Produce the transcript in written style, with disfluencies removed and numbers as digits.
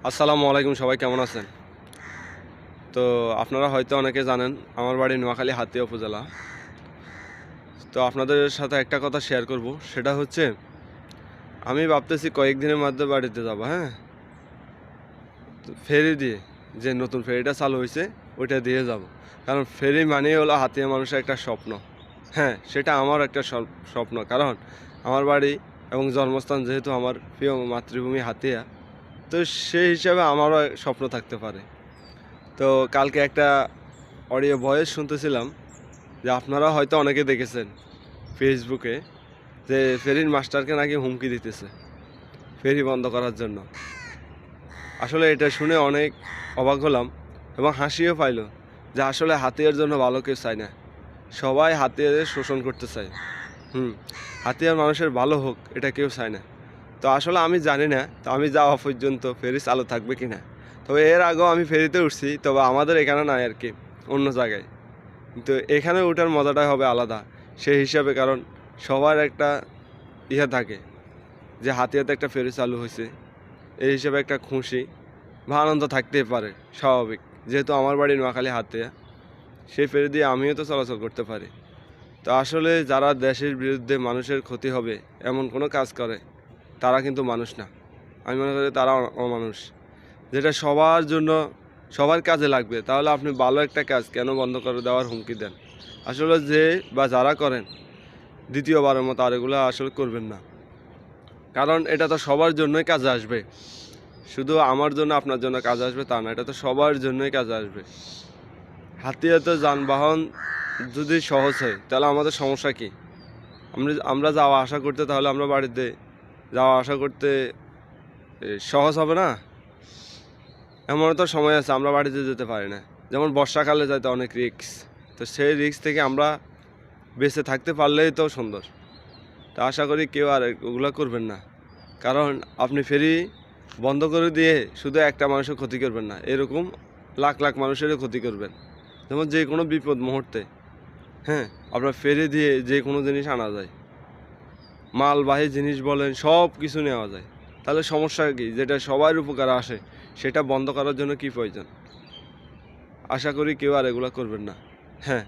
আসসালামু আলাইকুম, সবাই কেমন আছেন? তো আপনারা হয়তো অনেকে জানেন আমার বাড়ি নোয়াখালী হাতিয়া উপজেলা। তো আপনাদের সাথে একটা কথা শেয়ার করব, সেটা হচ্ছে আমি ভাবতেছি কয়েকদিনের মধ্যে বাড়িতে যাব। হ্যাঁ, তো ফেরি দিয়ে, যে নতুন ফেরিটা চালু হয়েছে ওইটা দিয়ে যাব। কারণ ফেরি মানেই হলো হাতিয়া মানুষের একটা স্বপ্ন। হ্যাঁ, সেটা আমার একটা স্বপ্ন, কারণ আমার বাড়ি এবং জন্মস্থান যেহেতু আমার প্রিয় মাতৃভূমি হাতিয়া, তো সেই হিসাবে আমারও স্বপ্ন থাকতে পারে। তো কালকে একটা অডিও ভয়েস শুনতেছিলাম, যে আপনারা হয়তো অনেকে দেখেছেন ফেসবুকে, যে ফেরির মাস্টারকে নাকি হুমকি দিতেছে ফেরি বন্ধ করার জন্য। আসলে এটা শুনে অনেক অবাক হলাম এবং হাসিও পাইল, যে আসলে হাতিয়ার জন্য ভালো কেউ চায় না, সবাই হাতিয়ারের শোষণ করতে চায়। হাতিয়ার মানুষের ভালো হোক এটা কেউ চায় না। তো আসলে আমি জানি না, তো আমি যাওয়া পর্যন্ত ফেরি চালু থাকবে কি না। তবে এর আগেও আমি ফেরিতে উঠছি, তবে আমাদের এখানে নাই আর কি, অন্য জায়গায়। কিন্তু এখানে ওঠার মজাটাই হবে আলাদা সেই হিসাবে, কারণ সবার একটা ইয়ে থাকে যে হাতিয়াতে একটা ফেরি চালু হয়েছে, এই হিসাবে একটা খুশি বা আনন্দ থাকতেই পারে, স্বাভাবিক। যেহেতু আমার বাড়ি নোয়াখালী হাতিয়া, সেই ফেরি দিয়ে আমিও তো চলাচল করতে পারি। তো আসলে যারা দেশের বিরুদ্ধে মানুষের ক্ষতি হবে এমন কোনো কাজ করে, তারা কিন্তু মানুষ না। আমি মনে করি তারা অমানুষ। যেটা সবার জন্য, সবার কাজে লাগবে, তাহলে আপনি ভালো একটা কাজ কেন বন্ধ করে দেওয়ার হুমকি দেন? আসলে যে বা যারা করেন, দ্বিতীয়বারের মতো আর এগুলো আসলে করবেন না। কারণ এটা তো সবার জন্যই কাজে আসবে, শুধু আমার জন্য আপনার জন্য কাজে আসবে তা না, এটা তো সবার জন্যই কাজে আসবে। হাতিয়াতে যানবাহন যদি সহজ হয় তাহলে আমাদের সমস্যা কী? আমরা যাওয়া আসা করতে, তাহলে আমরা বাড়িতে যাওয়া আসা করতে সহজ হবে না? এমনও তো সময় আছে আমরা বাড়িতে যেতে পারি না, যেমন বর্ষাকালে যাইতে অনেক রিস্ক। তো সেই রিস্ক থেকে আমরা বেঁচে থাকতে পারলেই তো সুন্দর। তা আশা করি কেউ আর ওগুলো করবেন না। কারণ আপনি ফেরি বন্ধ করে দিয়ে শুধু একটা মানুষের ক্ষতি করবেন না, এরকম লাখ লাখ মানুষেরও ক্ষতি করবেন। যেমন যে কোনো বিপদ মুহূর্তে, হ্যাঁ, আপনার ফেরি দিয়ে যে কোনো জিনিস আনা যায়, মালবাহী জিনিস বলেন, সব কিছু নেওয়া যায়। তাহলে সমস্যা কী? যেটা সবার উপকারে আসে সেটা বন্ধ করার জন্য কী প্রয়োজন? আশা করি কেউ আর এগুলো করবেন না। হ্যাঁ।